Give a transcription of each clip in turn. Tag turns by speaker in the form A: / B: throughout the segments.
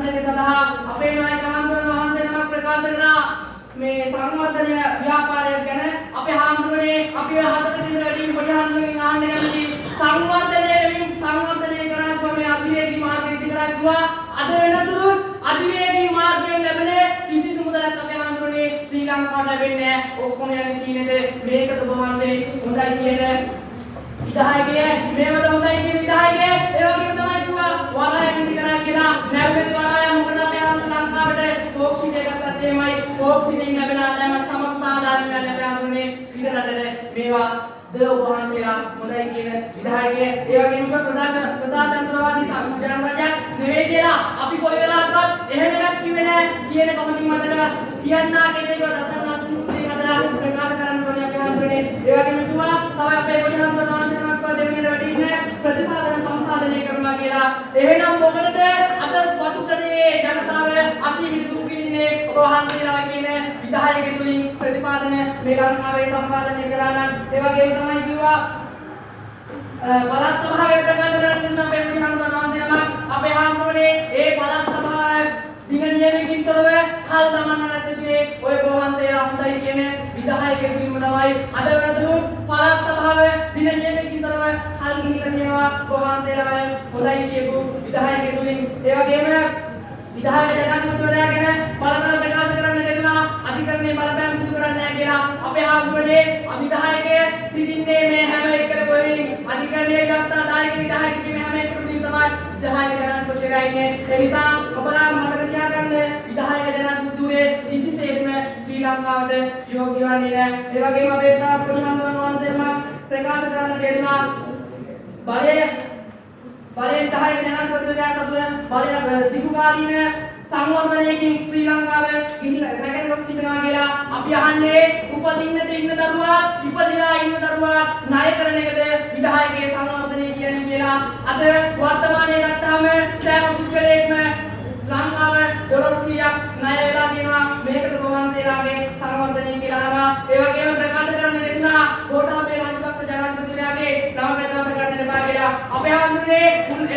A: ප්‍රකාශනයේ සඳහා අපේ නායක හාමුදුරන් වහන්සේ නමක් ප්‍රකාශ කරා මේ සංවර්ධනය ව්‍යාපාරය ගැන අපේ හාමුදුරනේ අපි හදකට දින වැඩි පොඩි හාමුදුරන්ගෙන් අහන්න කැමති සංවර්ධනය කරනවා මේ අධිවේගී මාර්ගය ඉදිරියට ගියා අද වෙනතුරු අධිවේගී මාර්ගයෙන් ලැබෙන කිසිදු මුදලක් අපේ හාමුදුරනේ ශ්‍රී ලංකාවට ලැබෙන්නේ නැහැ ඔක්කොම යන්නේ චීනෙට මේකද ඔබ වහන්සේ හොඳයි කියන විධායකය මේවද හොඳයි කියන විධායකය ඒ වගේම තමයි කිව්වා වරාය විදි කරා කියලා නැවුනේ වරාය මොකද අපේ හාමුදුර ලංකාවට ඔක්සිජන් එකක් එහෙමයි ඔක්සිජන් ලැබෙන ආදායම සමස්ත ආදායම ලැබෙන හාමුදුරනේ පිටරටට මේවා ඔබ වහන්සේලා හොඳයි කියන විධායකය ඒ වගේම ප්‍රජාතන්ත්‍රවාදී ජනරජයක් නෙවෙයි කියලා අපි කොයි වෙලාවකවත් එහෙම එකක් කිව්වේ නැහැ කියන කොහොමද මතක කියන්නා කෙසේව දසනස් මුද්දේ මතලා ප්‍රකාශ කරන්න ඕනේ අපේ හාමුදුරනේ ඒ වගේම කිව්වා තව අපේ පොඩි හාමුදුරන් වහන්සේනමක් දෙවියන්ට වැඩි ඉන්නේ ප්‍රතිපාදන සම්පාදනය කරනවා කියලා එහෙනම් මොකටද අද වතුකරේ ජනතාව අසීමිත දුක් විඳින්නේ ඔබ වහන්සේලා කියන විධායක තුලින් ප්‍රතිපාදන මේ ලංකාවේ සම්පාදනය කරා නම් ඒ වගේම තමයි කිව්වා පළාත් සභාවේ ප්‍රකාශ කරන්න දෙන්න අපේ පොඩි හාමුදුරන් වහන්සේනමක් අපේ හාමුදුරනේ ඒ පළාත් සභාව දින නියමකින් තොරව කල් දමන්න නැතිනේ ඔය වහන්සේලා හොඳයි කියන විධායක තුලින්ම තමයි අද වෙනතුරු පළාත් සභාව දින නියමකින් තොරව කල් ගිහිලා තියෙනවා වහන්සේලා හොඳයි කියපු විධායක තුලින් ඒ වගේම විධායක ජනාධිපතිවරයා ගැන බලතල ප්‍රකාශ කරන්න දෙන්නා අධිකරණයේ බලපෑම් සිදු කරන්නේ නැහැ කියලා අපේ හාමුදුරනේ අවිධායකය සිටින්නේ මේ හැම එකකට පොලින් අධිකරණයේ ගස්තා දායක විධායක කියන හැම එකකටම තමයි විධායක ජනාධිපතිවරයා ඉන්නේ ඒ නිසා ඔබලා මතක තියාගන්න විධායක ජනාධිපතිවරේ කිසිසේත්ම ශ්‍රී ලංකාවට යෝග්‍ය වන්නේ නැහැ ඒ වගේම අපේ පොඩි හාමුදුරන් වහන්සේම ප්‍රකාශ කරන්න දෙන්නා බලයෙන් විධායක ජනාධිපතිවරයා සතුව බලය දිගුකාලීන සංවර්ධනයකින් ශ්‍රී ලංකාව ගිහිල්ලා රැගෙන ගොස් තිබෙනවා කියලා අපි අහන්නේ උපදින්නට ඉන්න දරුවා ඉපදිලා ඉන්න දරුවා ණය කරන එකද විධායකයේ සංවර්ධනය කියන්නේ කියලා අද වර්තමානයේ ගත්තාම සෑම පුද්ගලයෙක්ම ලංකාව $100ක් ණය වෙලා තියෙනවා මේකට වහන්සේලාගේ සංවර්ධනය කියලා අහනවා ඒ වගේම ප්‍රකාශ කරන්න දෙන්නා ගෝඨාභය රාජපක්ෂ ජනාධිපතිවරයාගේ නම ප්‍රකාශ කරන්න එපා කියලා අපේ හඳුන්නේ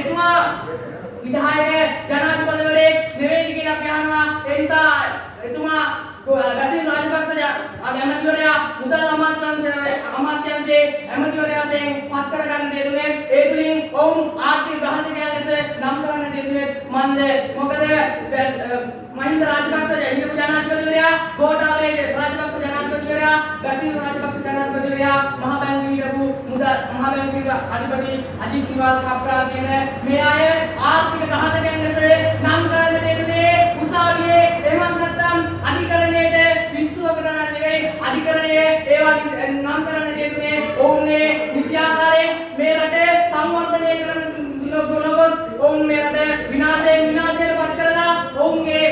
A: එතුමා විධායක ජනාධිපතිවරයෙක් නෙවෙයි කියලා අපි අහනවා ඒ නිසා එතුමා බැසිල් රාජපක්ෂ ඇමතිවරයා මුදල් අමාත්‍යාංශයේ ඇමතිවරයාගෙන් පත් කරගන්න දෙන්නේ ඒ තුලින් ඔවුන් ආර්ථික ග්‍රහණකයන් ලෙස නම් කරන්න දෙන්නේ මන්ද මොකද මහින්ද රාජපක්ෂ හිටපු ජනාධිපතිවරයා ගෝඨාභය රාජපක්ෂ ජනාධිපතිවරයා බැසිල් රාජපක්ෂ ජනාධිපතිවරයා මහ බැංකුවේ හිටපු මහ බැංකුවේ අධිපති අජිත් නිවාල් කප්රා කියන මේ අය ආර්ථික ග්‍රහණකයන් ලෙස නම් කරන්න දෙන්නේ උසාවියේ එහෙම නැත්නම් අධිකරණයට විශ්ව කරන්න නෙවෙයි අධිකරණයේ ඒවා නම් කරන්න දෙන්නේ ඕන්නේ විද්‍යාකාරයෙන් මේ රටේ සංවර්ධනය කරන ලොගොස් ඕන් මේ රටේ විනාශයට පත් කරලා ඔවුන්ගේ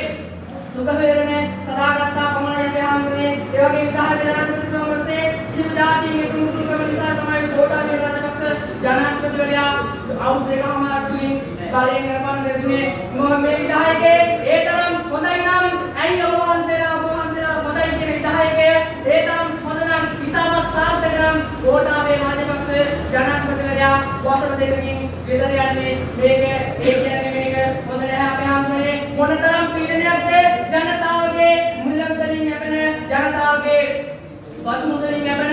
A: සුඛ වේදනේ සදාගත්තා පමණයි අපේ හාමුදුරනේ ඒ වගේ විධායක ජනාධිපතිතුමාසේ සියලු ජාතීන් එකමුතුකම නිසා තමයි ගෝඨාභය රාජපක්ෂ ජනාධිපතිවරයා අවුරුදු දෙකමාරක් තුලින් බලයෙන් නිර්මාණය දෙන්නේ මේ විධායකේ ඒ තරම් හොඳයි නම් ඇයි ඔබ වහන්සේලා හොඳයි කියන විධායකය ඒ තරම් හොඳ නම් ඉතාමත් සාර්ථක නම් ගෝඨාභය රාජපක්ෂ ජනාධිපතිවරයා වසර දෙකකින් ගෙදර යන්නේ මේක ඒ කියන්නේ මේක හොඳ නැහැ අපේ හාමුදුරනේ මොනතරම් පීඩනයක්ද ජනතාවගේ මුල්ලම්තලින් යැපෙන ජනතාවගේ වතු මුදලින් යැපෙන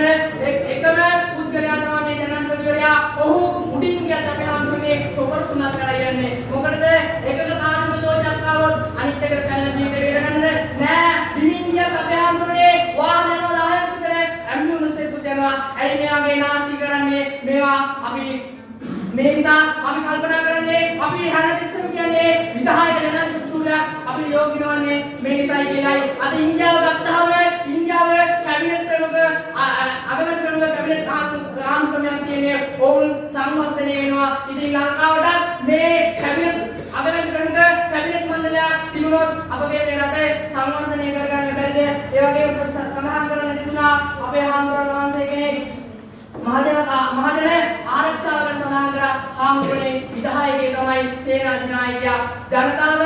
A: එකම පුද්ගලයා තමයි මේ ජනාධිපතිවරයා ඔහු මුඩින් ගියත් අපේ හාමුදුරනේ චොකර තුනක් කරලා යන්නේ මොකටද එකක කාර්මික දෝෂයක් ආවොත් අනිත් එකට පැනලා ජීවිතේ බේරගන්න නෑ දිනින් ගියත් අපේ හාමුදුරනේ වාහන යනවා 10ක් විතර ඇම්බියුලන්ස් එකක් යනවා ඇයි මෙයාගේ නාස්ති කරන්නේ මේවා අපි මේ නිසා අපි කල්පනා කරන්නේ අපි හැනලිස්ටම් කියන්නේ විධායක ජනාධිපතිතුමා අපි යෝග්‍ය වන්නේ මේ නිසායි කියලායි අද ඉන්දියාව ගත්තාම ඉන්දියාව කැබිනට් ප්‍රමුඛ අගමැති ප්‍රමුඛ කැබිනට් ආන්තරමයන් කියන්නේ ඕන් සංවර්ධනය වෙනවා ඉතින් ලංකාවට මේ කැබිනට් අගමැති ප්‍රමුඛ කැබිනට් මණ්ඩලය තිබුණොත් අපගේ මේ රටේ සංවර්ධනය කරගන්න බැරිද ඒ වගේම සඳහන් කරන්න තිබුණා අපේ හාමුදුරන් වහන්සේ කෙනෙක් මහජන ආරක්ෂාව ගැන සඳහන් කරා හාමුදුරනේ විධායකයෙක් තමයි සේනාධිනායකයා ජනතාව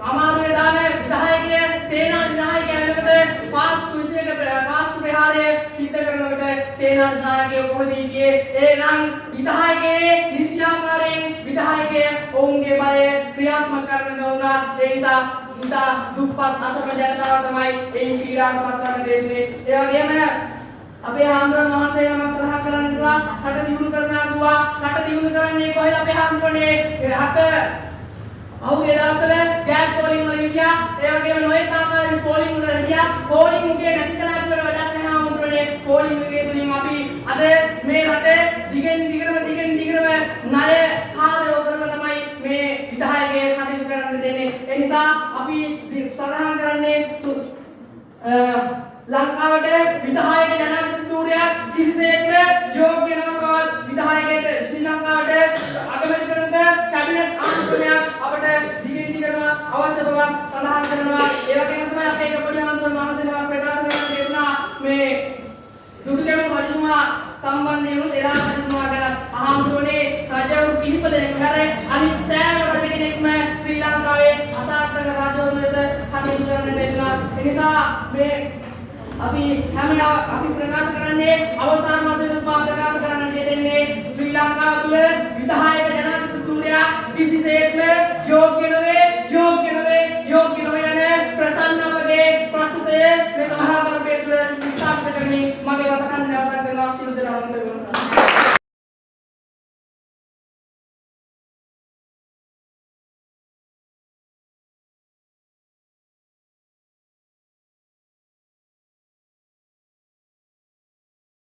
A: අමාරුවේ දාන විධායකය සේනාධිනායකයා වෙනකොට පාස්කු විශේෂක පාස්කු ප්‍රහාරය සිද්ධ කරනකොට සේනා නායකයෝ කොහෙද හිටියේ? එහෙනම් විධායකයේ නිසියාකාරයෙන් විධායකයේ ඔවුන්ගේ බලය ක්‍රියාත්මක කරන්න ඕන. ඒ නිසා ඉතා දුප්පත් අසරණ ජනතාව තමයි මේ පීඩාවටපත් කරන්න දෙන්නේ. ඒ වගේම අපේ හාමුදුරන් වහන්සේ නමක් සඳහන් කරන්න ඉඳලා රට දියුණු කරනවා කිව්වා. රට දියුණු කරන්නේ කොහෙද අපේ හාමුදුරනේ? රට පහුගිය දවස්වල ගෑස් පෝලිං වල හිටියා. ඒ වගේම නොයෙක් ආකාරයේ පෝලිං වල හිටියා. පෝලිං මුගේ නැති කළා කියලා වැඩක් නැහැ හාමුදුරනේ. පෝලිං මුගේ තුලින් අපි අද මේ රට දිගින් දිගටම ණය කාලය කරලා තමයි මේ විධායකයේ කටයුතු කරන්න දෙන්නේ. ඒ නිසා අපි සඳහන් කරන්නේ ලංකාවට විධායක ජනාධිපතිතුමා කිසිසේත්ම යෝග්‍ය නොවන බවත් විධායකයට ශ්‍රී ලංකාවට අගමැතිවරුන්ට කැබිනට් ආණ්ඩුක්‍රමයක් අපට දිගින් දිගටම අවශ්‍ය බවක් සඳහන් කරනවා. ඒ වගේම තමයි අපේ පොඩි හාමුදුරුවෝ මහන්සියලා ප්‍රකාශ කරන දෙන්නා මේ දුටුගැමුණු රජතුමා සම්බන්ධයෙන් එලා රජතුමා ගැන හාමුදුරනේ රජවරු කිහිප දෙනෙක් හැර අනිත් සෑම රජ කෙනෙක්ම ශ්‍රී ලංකාවේ අසාර්ථක රජවරු ලෙස කටයුතු කරන දෙන්නා. ඒ නිසා මේ අපි ප්‍රකාශ කරන්නේ අවසාන වශයෙන් ප්‍රකාශ කරන්න දෙන්නේ ශ්‍රී ලංකාව තුළ විධායක ජනාධිපතිතුමා කිසිසේත්ම යෝග්‍ය නොවේ යන ප්‍රසන්න අපගේ ප්‍රස්තුතය මේ සභාගාරයේ තුළ ස්ථාපිත කරමින් මගේ වතකන් අවසන් කරනවා. සියලු දෙනාම